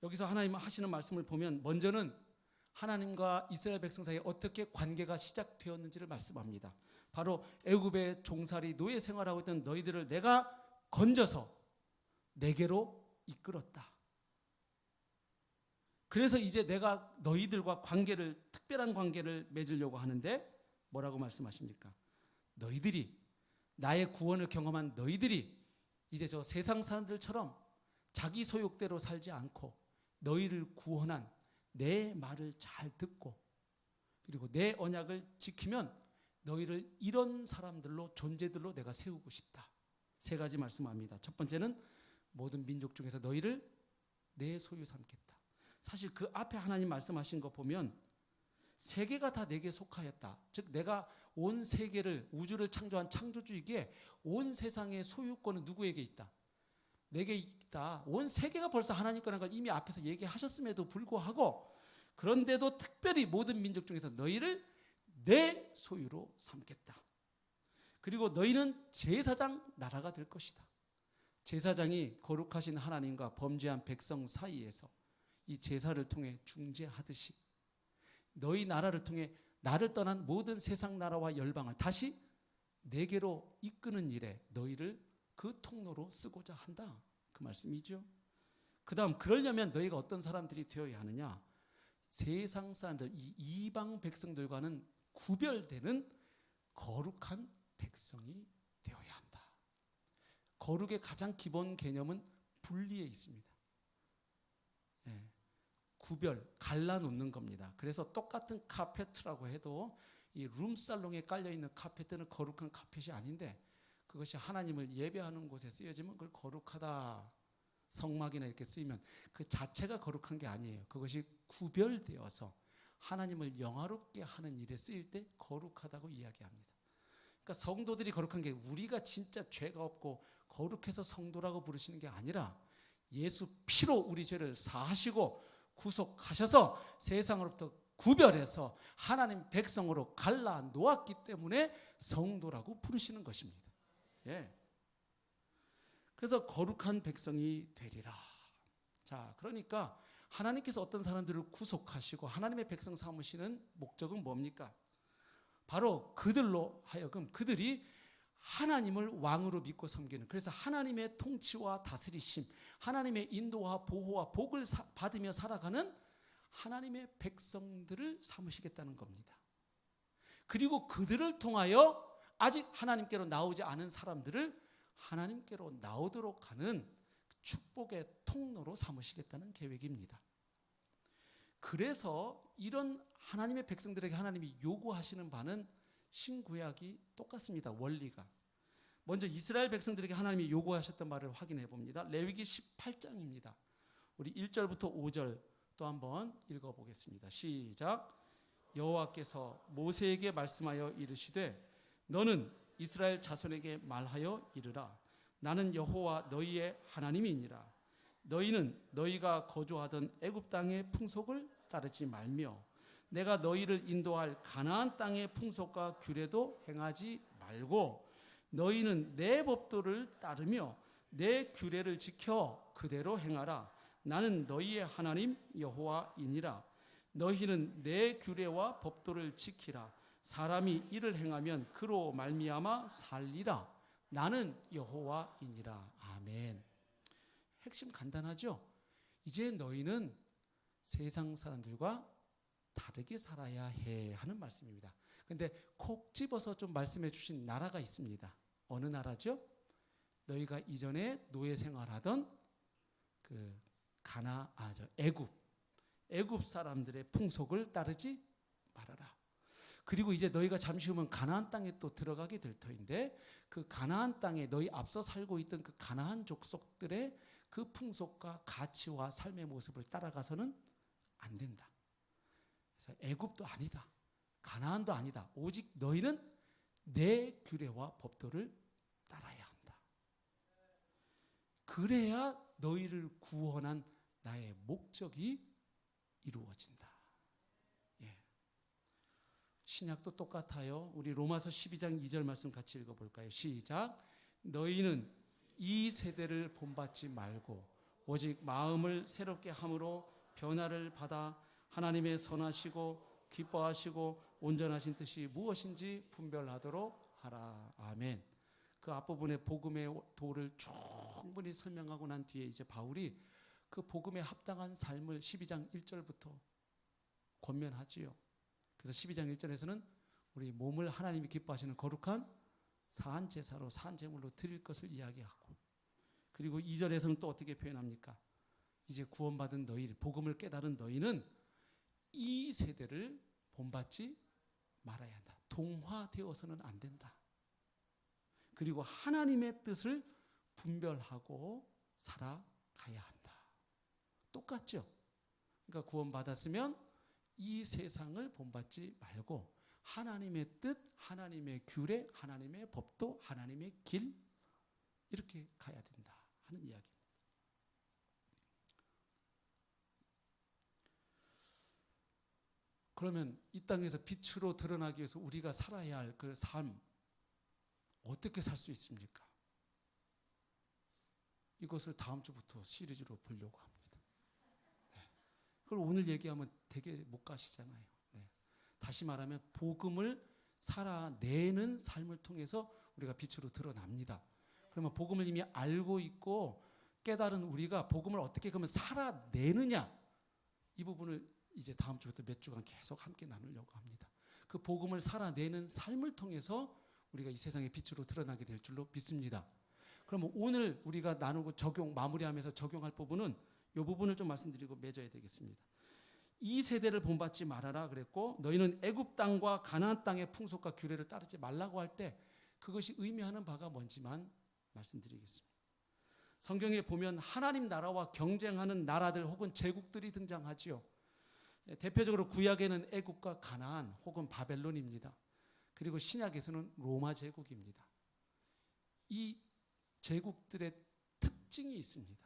여기서 하나님 하시는 말씀을 보면 먼저는 하나님과 이스라엘 백성 사이에 어떻게 관계가 시작되었는지를 말씀합니다. 바로 애굽의 종살이 노예 생활하고 있던 너희들을 내가 건져서 내게로 이끌었다. 그래서 이제 내가 너희들과 특별한 관계를 맺으려고 하는데 뭐라고 말씀하십니까? 너희들이, 나의 구원을 경험한 너희들이 이제 저 세상 사람들처럼 자기 소욕대로 살지 않고 너희를 구원한 내 말을 잘 듣고 그리고 내 언약을 지키면 너희를 이런 사람들로, 존재들로 내가 세우고 싶다. 세 가지 말씀합니다. 첫 번째는 모든 민족 중에서 너희를 내 소유 삼겠다. 사실 그 앞에 하나님 말씀하신 거 보면 세계가 다 내게 속하였다. 즉 내가 온 세계를, 우주를 창조한 창조주이기에 온 세상의 소유권은 누구에게 있다? 내게 있다. 온 세계가 벌써 하나님 거라는 걸 이미 앞에서 얘기하셨음에도 불구하고, 그런데도 특별히 모든 민족 중에서 너희를 내 소유로 삼겠다. 그리고 너희는 제사장 나라가 될 것이다. 제사장이 거룩하신 하나님과 범죄한 백성 사이에서 이 제사를 통해 중재하듯이 너희 나라를 통해 나를 떠난 모든 세상 나라와 열방을 다시 내게로 이끄는 일에 너희를 그 통로로 쓰고자 한다. 그 말씀이죠. 그 다음, 그러려면 너희가 어떤 사람들이 되어야 하느냐? 세상 사람들, 이 이방 백성들과는 구별되는 거룩한 백성이 되어야 한다. 거룩의 가장 기본 개념은 분리에 있습니다. 예, 구별, 갈라놓는 겁니다. 그래서 똑같은 카페트라고 해도 이 룸살롱에 깔려있는 카페트는 거룩한 카펫이 아닌데 그것이 하나님을 예배하는 곳에 쓰여지면 그걸 거룩하다, 성막이나 이렇게 쓰이면 그 자체가 거룩한 게 아니에요. 그것이 구별되어서 하나님을 영화롭게 하는 일에 쓰일 때 거룩하다고 이야기합니다. 그러니까 성도들이 거룩한 게 우리가 진짜 죄가 없고 거룩해서 성도라고 부르시는 게 아니라 예수 피로 우리 죄를 사하시고 구속하셔서 세상으로부터 구별해서 하나님 백성으로 갈라 놓았기 때문에 성도라고 부르시는 것입니다. 예. 그래서 거룩한 백성이 되리라. 자, 그러니까 하나님께서 어떤 사람들을 구속하시고 하나님의 백성 삼으시는 목적은 뭡니까? 바로 그들로 하여금 그들이 하나님을 왕으로 믿고 섬기는, 그래서 하나님의 통치와 다스리심, 하나님의 인도와 보호와 복을 받으며 살아가는 하나님의 백성들을 삼으시겠다는 겁니다. 그리고 그들을 통하여 아직 하나님께로 나오지 않은 사람들을 하나님께로 나오도록 하는 축복의 통로로 삼으시겠다는 계획입니다. 그래서 이런 하나님의 백성들에게 하나님이 요구하시는 바는 신구약이 똑같습니다. 원리가. 먼저 이스라엘 백성들에게 하나님이 요구하셨던 말을 확인해 봅니다. 레위기 18장입니다. 우리 1절부터 5절 또 한번 읽어보겠습니다. 시작. 여호와께서 모세에게 말씀하여 이르시되 너는 이스라엘 자손에게 말하여 이르라. 나는 여호와 너희의 하나님이니라. 너희는 너희가 거주하던 애굽 땅의 풍속을 따르지 말며 내가 너희를 인도할 가나안 땅의 풍속과 규례도 행하지 말고 너희는 내 법도를 따르며 내 규례를 지켜 그대로 행하라. 나는 너희의 하나님 여호와이니라. 너희는 내 규례와 법도를 지키라. 사람이 이를 행하면 그로 말미암아 살리라. 나는 여호와이니라. 아멘. 핵심 간단하죠? 이제 너희는 세상 사람들과 다르게 살아야 해 하는 말씀입니다. 근데 콕 집어서 좀 말씀해 주신 나라가 있습니다. 어느 나라죠? 너희가 이전에 노예 생활하던 그 애굽 사람들의 풍속을 따르지 말아라. 그리고 이제 너희가 잠시 후면 가나안 땅에 또 들어가게 될 터인데 그 가나안 땅에 너희 앞서 살고 있던 그 가나안 족속들의 그 풍속과 가치와 삶의 모습을 따라가서는 안 된다. 그래서 애굽도 아니다. 가나안도 아니다. 오직 너희는 내 규례와 법도를 따라야 한다. 그래야 너희를 구원한 나의 목적이 이루어진다. 예. 신약도 똑같아요. 우리 로마서 12장 2절 말씀 같이 읽어볼까요? 시작. 너희는 이 세대를 본받지 말고 오직 마음을 새롭게 함으로 변화를 받아 하나님의 선하시고 기뻐하시고 온전하신 뜻이 무엇인지 분별하도록 하라. 아멘. 그 앞부분에 복음의 도를 충분히 설명하고 난 뒤에 이제 바울이 그 복음에 합당한 삶을 12장 1절부터 권면하지요. 그래서 12장 1절에서는 우리 몸을 하나님이 기뻐하시는 거룩한 사한 제사로 산 제물로 드릴 것을 이야기하고, 그리고 2절에서는 또 어떻게 표현합니까? 이제 구원받은 너희, 복음을 깨달은 너희는 이 세대를 본받지 말아야 한다. 동화되어서는 안 된다. 그리고 하나님의 뜻을 분별하고 살아가야 한다. 똑같죠? 그러니까 구원받았으면 이 세상을 본받지 말고 하나님의 뜻, 하나님의 규례, 하나님의 법도, 하나님의 길, 이렇게 가야 된다 하는 이야기입니다. 그러면 이 땅에서 빛으로 드러나기 위해서 우리가 살아야 할 그 삶, 어떻게 살 수 있습니까? 이것을 다음 주부터 시리즈로 보려고 합니다. 네. 그걸 오늘 얘기하면 되게 못 가시잖아요. 네. 다시 말하면 복음을 살아내는 삶을 통해서 우리가 빛으로 드러납니다. 그러면 복음을 이미 알고 있고 깨달은 우리가 복음을 어떻게 그러면 살아내느냐, 이 부분을 이제 다음 주부터 몇 주간 계속 함께 나누려고 합니다. 그 복음을 살아내는 삶을 통해서 우리가 이 세상의 빛으로 드러나게 될 줄로 믿습니다. 그러면 오늘 우리가 나누고 마무리하면서 적용할 부분은 이 부분을 좀 말씀드리고 맺어야 되겠습니다. 이 세대를 본받지 말아라 그랬고, 너희는 애굽 땅과 가나안 땅의 풍속과 규례를 따르지 말라고 할 때 그것이 의미하는 바가 뭔지만 말씀드리겠습니다. 성경에 보면 하나님 나라와 경쟁하는 나라들 혹은 제국들이 등장하지요. 대표적으로 구약에는 애굽과 가나안 혹은 바벨론입니다. 그리고 신약에서는 로마 제국입니다. 이 제국들의 특징이 있습니다.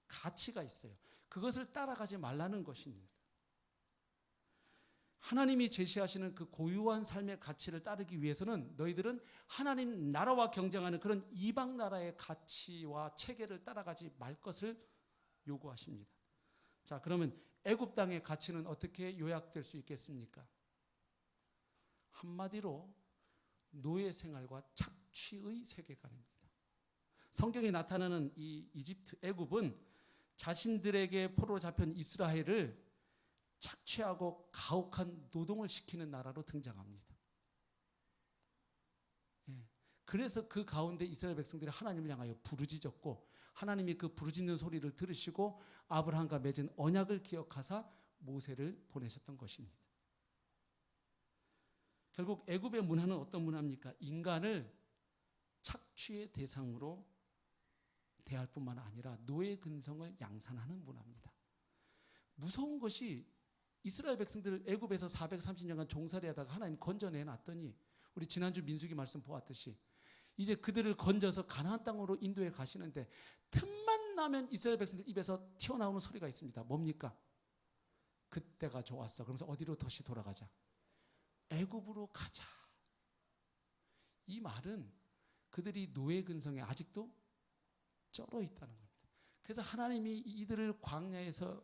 가치가 있어요. 그것을 따라가지 말라는 것입니다. 하나님이 제시하시는 그 고유한 삶의 가치를 따르기 위해서는 너희들은 하나님 나라와 경쟁하는 그런 이방 나라의 가치와 체계를 따라가지 말 것을 요구하십니다. 자, 그러면 애굽 땅의 가치는 어떻게 요약될 수 있겠습니까? 한마디로 노예 생활과 착취의 세계관입니다. 성경에 나타나는 이 이집트, 애굽은 자신들에게 포로로 잡힌 이스라엘을 착취하고 가혹한 노동을 시키는 나라로 등장합니다. 그래서 그 가운데 이스라엘 백성들이 하나님을 향하여 부르짖었고, 하나님이 그 부르짖는 소리를 들으시고 아브라함과 맺은 언약을 기억하사 모세를 보내셨던 것입니다. 결국 애굽의 문화는 어떤 문화입니까? 인간을 착취의 대상으로 대할 뿐만 아니라 노예 근성을 양산하는 문화입니다. 무서운 것이 이스라엘 백성들을 애굽에서 430년간 종살이 하다가 하나님 건져내놨더니, 우리 지난주 민수기 말씀 보았듯이 이제 그들을 건져서 가나안 땅으로 인도해 가시는데 틈만 나면 이스라엘 백성들 입에서 튀어나오는 소리가 있습니다. 뭡니까? 그때가 좋았어. 그러면서 어디로 다시 돌아가자? 애굽으로 가자. 이 말은 그들이 노예 근성에 아직도 쩔어 있다는 겁니다. 그래서 하나님이 이들을 광야에서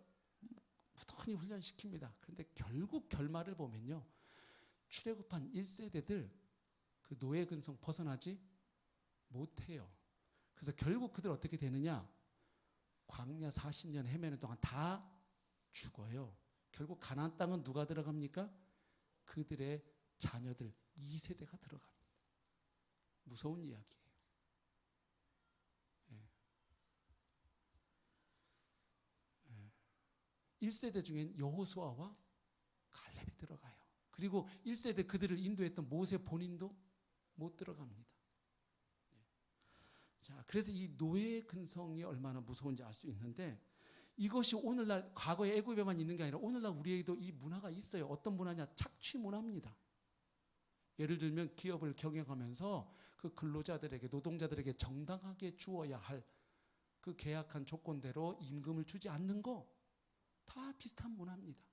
무던히 훈련시킵니다. 그런데 결국 결말을 보면요, 출애굽한 1세대들 그 노예 근성 벗어나지 못해요. 그래서 결국 그들 어떻게 되느냐? 광야 40년 헤매는 동안 다 죽어요. 결국 가나안 땅은 누가 들어갑니까? 그들의 자녀들 2세대가 들어갑니다. 무서운 이야기예요. 1세대 중엔 여호수아와 갈렙이 들어가요. 그리고 1세대 그들을 인도했던 모세 본인도 못 들어갑니다. 자, 그래서 이 노예 근성이 얼마나 무서운지 알 수 있는데, 이것이 오늘날 과거의 애굽에만 있는 게 아니라 오늘날 우리에게도 이 문화가 있어요. 어떤 문화냐? 착취 문화입니다. 예를 들면 기업을 경영하면서 그 근로자들에게, 노동자들에게 정당하게 주어야 할 그 계약한 조건대로 임금을 주지 않는 거 다 비슷한 문화입니다.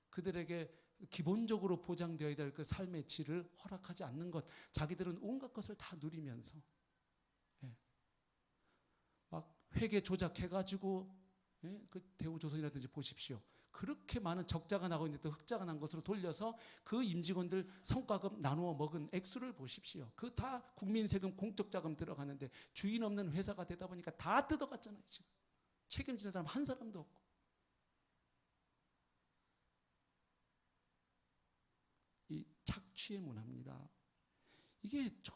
그들에게 기본적으로 보장되어야 될 그 삶의 질을 허락하지 않는 것, 자기들은 온갖 것을 다 누리면서 막 회계 조작해가지고, 그 대우조선이라든지 보십시오. 그렇게 많은 적자가 나고 있는데 흑자가 난 것으로 돌려서 그 임직원들 성과급 나누어 먹은 액수를 보십시오. 그 다 국민 세금 공적 자금 들어가는데 주인 없는 회사가 되다 보니까 다 뜯어갔잖아요. 지금 책임지는 사람 한 사람도 없고. 이 착취의 문화입니다. 이게 저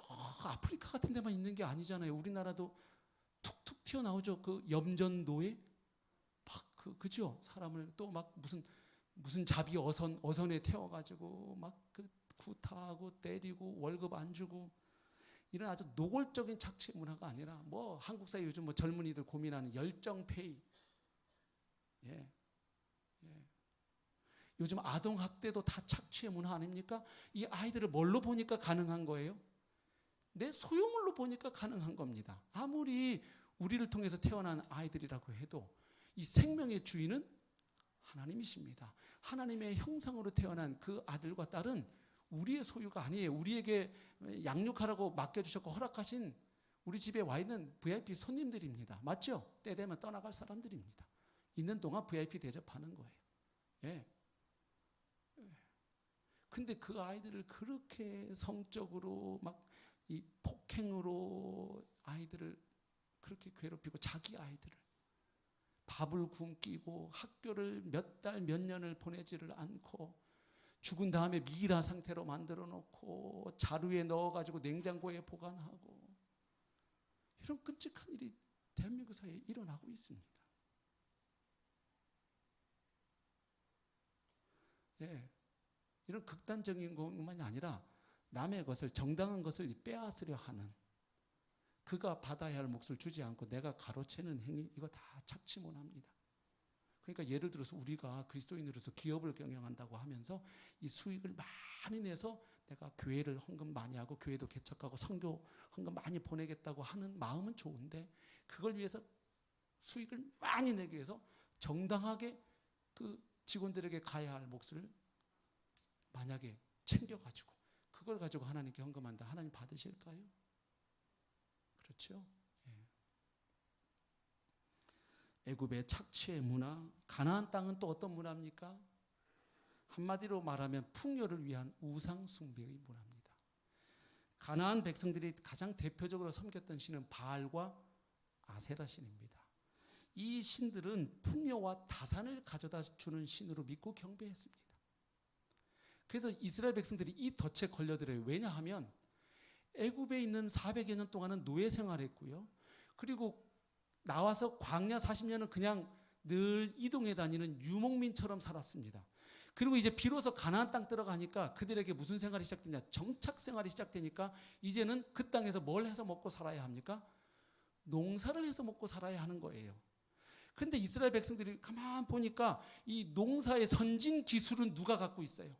아프리카 같은 데만 있는 게 아니잖아요. 우리나라도 툭툭 튀어나오죠. 그 염전도에 막 그죠? 사람을 또 막 무슨 자비 어선에 태워가지고 막 그 구타하고 때리고 월급 안 주고 이런 아주 노골적인 착취 문화가 아니라 뭐 한국 사회 요즘 뭐 젊은이들 고민하는 열정페이, 예, 요즘 아동 학대도 다 착취의 문화 아닙니까? 이 아이들을 뭘로 보니까 가능한 거예요? 내 소유물로 보니까 가능한 겁니다. 아무리 우리를 통해서 태어난 아이들이라고 해도 이 생명의 주인은 하나님이십니다. 하나님의 형상으로 태어난 그 아들과 딸은 우리의 소유가 아니에요. 우리에게 양육하라고 맡겨주셨고 허락하신 우리 집에 와 있는 VIP 손님들입니다. 맞죠? 때 되면 떠나갈 사람들입니다. 있는 동안 VIP 대접하는 거예요. 예. 근데 그 아이들을 그렇게 성적으로 막 이 폭행으로 아이들을 그렇게 괴롭히고 자기 아이들을 밥을 굶기고 학교를 몇 달, 몇 년을 보내지를 않고 죽은 다음에 미라 상태로 만들어 놓고 자루에 넣어가지고 냉장고에 보관하고 이런 끔찍한 일이 대한민국 사회에 일어나고 있습니다. 예, 이런 극단적인 것만이 아니라 남의 것을 정당한 것을 빼앗으려 하는 그가 받아야 할 몫을 주지 않고 내가 가로채는 행위 이거 다 착취 문화입니다. 그러니까 예를 들어서 우리가 그리스도인으로서 기업을 경영한다고 하면서 이 수익을 많이 내서 내가 교회를 헌금 많이 하고 교회도 개척하고 선교 헌금 많이 보내겠다고 하는 마음은 좋은데 그걸 위해서 수익을 많이 내기 위해서 정당하게 그 직원들에게 가야 할 몫을 만약에 챙겨가지고 그걸 가지고 하나님께 헌금한다. 하나님 받으실까요? 그렇죠? 예. 애굽의 착취의 문화, 가나안 땅은 또 어떤 문화입니까? 한마디로 말하면 풍요를 위한 우상 숭배의 문화입니다. 가나안 백성들이 가장 대표적으로 섬겼던 신은 바알과 아세라 신입니다. 이 신들은 풍요와 다산을 가져다 주는 신으로 믿고 경배했습니다. 그래서 이스라엘 백성들이 이 덫에 걸려들어요. 왜냐하면 애굽에 있는 400여 년 동안은 노예 생활했고요. 그리고 나와서 광야 40년은 그냥 늘 이동해 다니는 유목민처럼 살았습니다. 그리고 이제 비로소 가나안 땅 들어가니까 그들에게 무슨 생활이 시작되냐? 정착 생활이 시작되니까 이제는 그 땅에서 뭘 해서 먹고 살아야 합니까? 농사를 해서 먹고 살아야 하는 거예요. 그런데 이스라엘 백성들이 가만 보니까 이 농사의 선진 기술은 누가 갖고 있어요?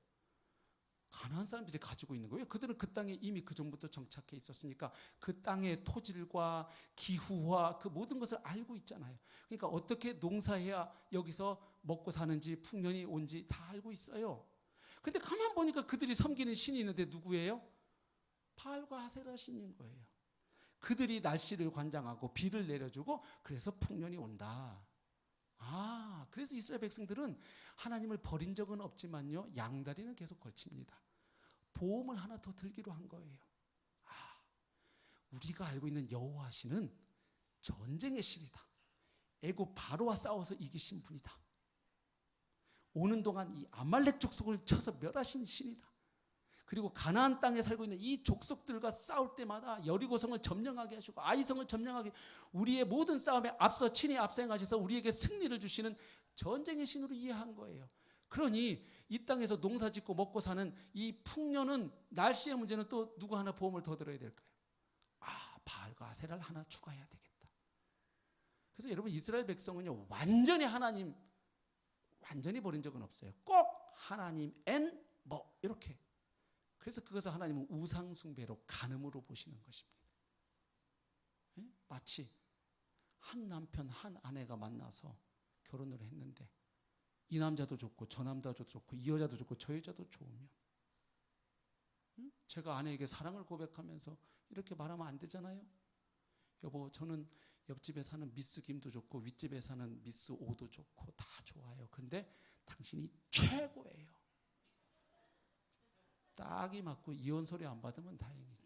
가나안 사람들이 가지고 있는 거예요. 그들은 그 땅에 이미 그 전부터 정착해 있었으니까 그 땅의 토질과 기후와 그 모든 것을 알고 있잖아요. 그러니까 어떻게 농사해야 여기서 먹고 사는지 풍년이 온지 다 알고 있어요. 근데 가만 보니까 그들이 섬기는 신이 있는데 누구예요? 바알과 아세라 신인 거예요. 그들이 날씨를 관장하고 비를 내려주고 그래서 풍년이 온다. 그래서 이스라엘 백성들은 하나님을 버린 적은 없지만요. 양다리는 계속 걸칩니다. 보험을 하나 더 들기로 한 거예요. 우리가 알고 있는 여호와 신은 전쟁의 신이다. 애굽 바로와 싸워서 이기신 분이다. 오는 동안 이 아말렉 족속을 쳐서 멸하신 신이다. 그리고 가나안 땅에 살고 있는 이 족속들과 싸울 때마다 여리고성을 점령하게 하시고 아이성을 점령하게 우리의 모든 싸움에 앞서 친히 앞서행하셔서 우리에게 승리를 주시는 전쟁의 신으로 이해한 거예요. 그러니 이 땅에서 농사 짓고 먹고 사는 이 풍년은 날씨의 문제는 또 누구 하나 보험을 더 들어야 될까요? 바알과 아세라를 하나 추가해야 되겠다. 그래서 여러분 이스라엘 백성은요 완전히 하나님 완전히 버린 적은 없어요. 꼭 하나님 앤 뭐 이렇게. 그래서 그것을 하나님은 우상 숭배로 간음으로 보시는 것입니다. 마치 한 남편 한 아내가 만나서 결혼을 했는데 이 남자도 좋고 저 남자도 좋고 이 여자도 좋고 저 여자도 좋으면 제가 아내에게 사랑을 고백하면서 이렇게 말하면 안 되잖아요. 여보 저는 옆집에 사는 미스 김도 좋고 윗집에 사는 미스 오도 좋고 다 좋아요. 근데 당신이 최고예요. 딱이 맞고 이혼 소리 안 받으면 다행이지.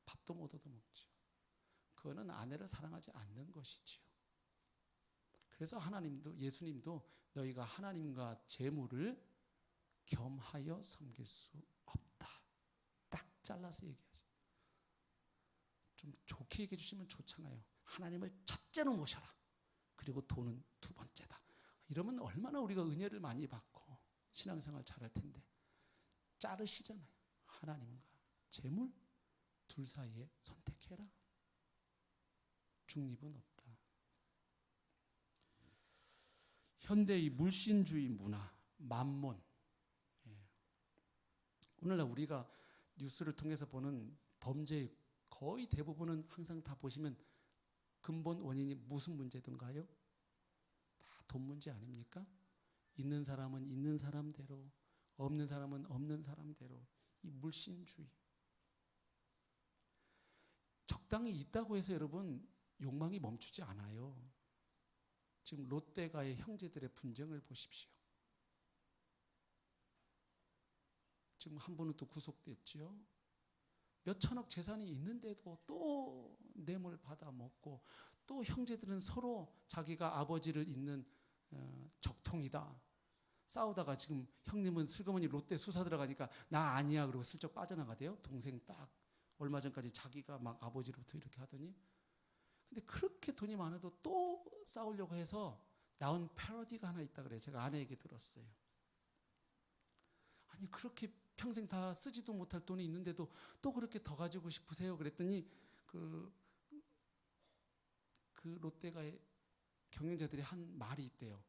밥도 못 얻어먹죠. 그거는 아내를 사랑하지 않는 것이지요. 그래서 하나님도, 예수님도 너희가 하나님과 재물을 겸하여 섬길 수 없다. 딱 잘라서 얘기하죠. 좀 좋게 얘기해 주시면 좋잖아요. 하나님을 첫째로 모셔라. 그리고 돈은 두 번째다. 이러면 얼마나 우리가 은혜를 많이 받고 신앙생활 잘할 텐데 자르시잖아요. 하나님과 재물 둘 사이에 선택해라. 중립은 없다. 현대의 물신주의 문화, 만몬. 오늘날 우리가 뉴스를 통해서 보는 범죄의 거의 대부분은 항상 다 보시면 근본 원인이 무슨 문제든가요? 다 돈 문제 아닙니까? 있는 사람은 있는 사람대로, 없는 사람은 없는 사람대로. 이 물신주의. 적당히 있다고 해서 여러분 욕망이 멈추지 않아요. 지금 롯데가의 형제들의 분쟁을 보십시오. 지금 한 분은 또 구속됐죠. 몇 천억 재산이 있는데도 또 뇌물 받아 먹고, 또 형제들은 서로 자기가 아버지를 잇는 적통이다. 싸우다가 지금 형님은 슬그머니 롯데 수사 들어가니까 나 아니야 그러고 슬쩍 빠져나가대요. 동생 딱 얼마 전까지 자기가 막 아버지로부터 이렇게 하더니. 근데 그렇게 돈이 많아도 또 싸우려고 해서 나온 패러디가 하나 있다 그래요. 제가 아내에게 들었어요. 아니 그렇게 평생 다 쓰지도 못할 돈이 있는데도 또 그렇게 더 가지고 싶으세요? 그랬더니 그 롯데가의 경영자들이 한 말이 있대요.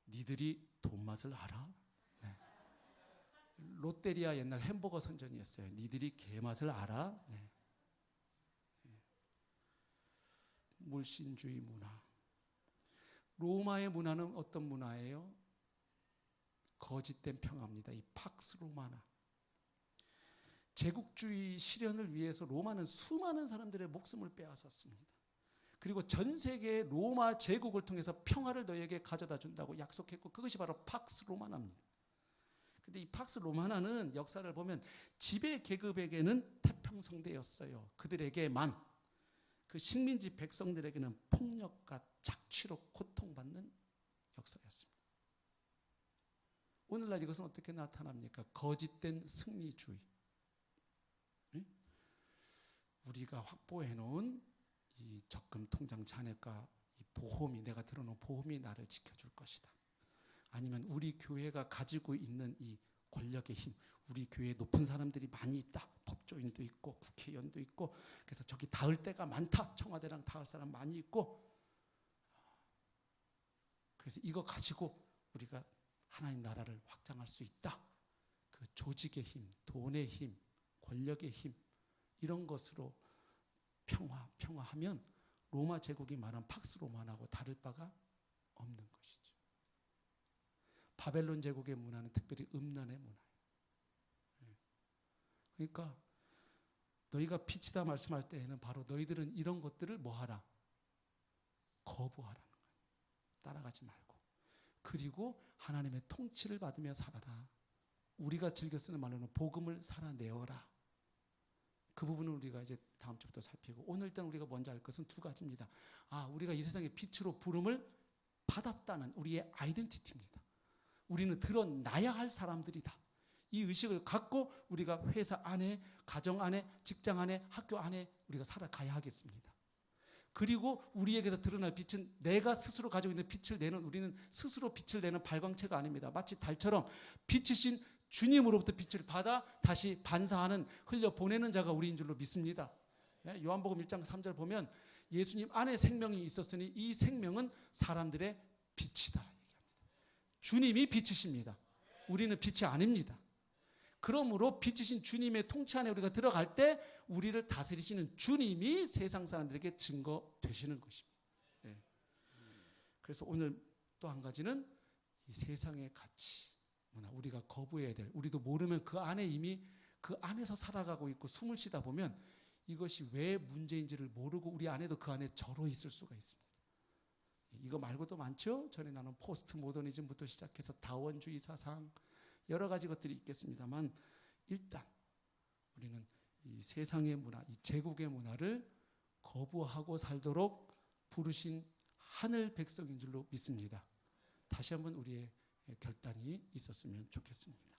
니들이 돈 맛을 알아? 네. 롯데리아 옛날 햄버거 선전이었어요. 니들이 개 맛을 알아? 네. 물신주의 문화. 로마의 문화는 어떤 문화예요? 거짓된 평화입니다. 이 팍스 로마나. 제국주의 실현을 위해서 로마는 수많은 사람들의 목숨을 빼앗았습니다. 그리고 전 세계 로마 제국을 통해서 평화를 너에게 가져다 준다고 약속했고, 그것이 바로 팍스 로마나입니다. 근데 이 팍스 로마나는 역사를 보면 지배 계급에게는 태평성대였어요. 그들에게만. 그 식민지 백성들에게는 폭력과 착취로 고통받는 역사였습니다. 오늘날 이것은 어떻게 나타납니까? 거짓된 승리주의. 우리가 확보해 놓은 이 적금 통장 잔액과 이 보험이, 내가 들어놓은 보험이 나를 지켜줄 것이다. 아니면 우리 교회가 가지고 있는 이 권력의 힘, 우리 교회에 높은 사람들이 많이 있다. 법조인도 있고 국회의원도 있고, 그래서 저기 닿을 데가 많다. 청와대랑 닿을 사람 많이 있고, 그래서 이거 가지고 우리가 하나님 나라를 확장할 수 있다. 그 조직의 힘, 돈의 힘, 권력의 힘, 이런 것으로 평화하면 로마 제국이 말한 팍스 로마나하고 다를 바가 없는 것이죠. 바벨론 제국의 문화는 특별히 음란의 문화예요. 그러니까 너희가 빛이다 말씀할 때에는 바로 너희들은 이런 것들을 뭐하라? 거부하라는 거예요. 따라가지 말고. 그리고 하나님의 통치를 받으며 살아라. 우리가 즐겨 쓰는 말로는 복음을 살아내어라. 그 부분은 우리가 이제 다음 주부터 살피고, 오늘 일단 우리가 먼저 할 것은 두 가지입니다. 우리가 이 세상의 빛으로 부름을 받았다는 우리의 아이덴티티입니다. 우리는 드러나야 할 사람들이다. 이 의식을 갖고 우리가 회사 안에, 가정 안에, 직장 안에, 학교 안에 우리가 살아가야 하겠습니다. 그리고 우리에게서 드러날 빛은 내가 스스로 가지고 있는 빛을 내는, 우리는 스스로 빛을 내는 발광체가 아닙니다. 마치 달처럼 빛이신 주님으로부터 빛을 받아 다시 반사하는, 흘려보내는 자가 우리인 줄로 믿습니다. 요한복음 1장 3절 보면 예수님 안에 생명이 있었으니 이 생명은 사람들의 빛이다 얘기합니다. 주님이 빛이십니다. 우리는 빛이 아닙니다. 그러므로 빛이신 주님의 통치 안에 우리가 들어갈 때 우리를 다스리시는 주님이 세상 사람들에게 증거 되시는 것입니다. 그래서 오늘 또 한 가지는 이 세상의 가치 문화, 우리가 거부해야 될, 우리도 모르면 그 안에 이미 그 안에서 살아가고 있고 숨을 쉬다 보면 이것이 왜 문제인지를 모르고 우리 안에도 그 안에 절어 있을 수가 있습니다. 이거 말고도 많죠. 전에 나눈 포스트 모더니즘부터 시작해서 다원주의 사상 여러 가지 것들이 있겠습니다만 일단 우리는 이 세상의 문화, 이 제국의 문화를 거부하고 살도록 부르신 하늘 백성인 줄로 믿습니다. 다시 한번 우리의 결단이 있었으면 좋겠습니다.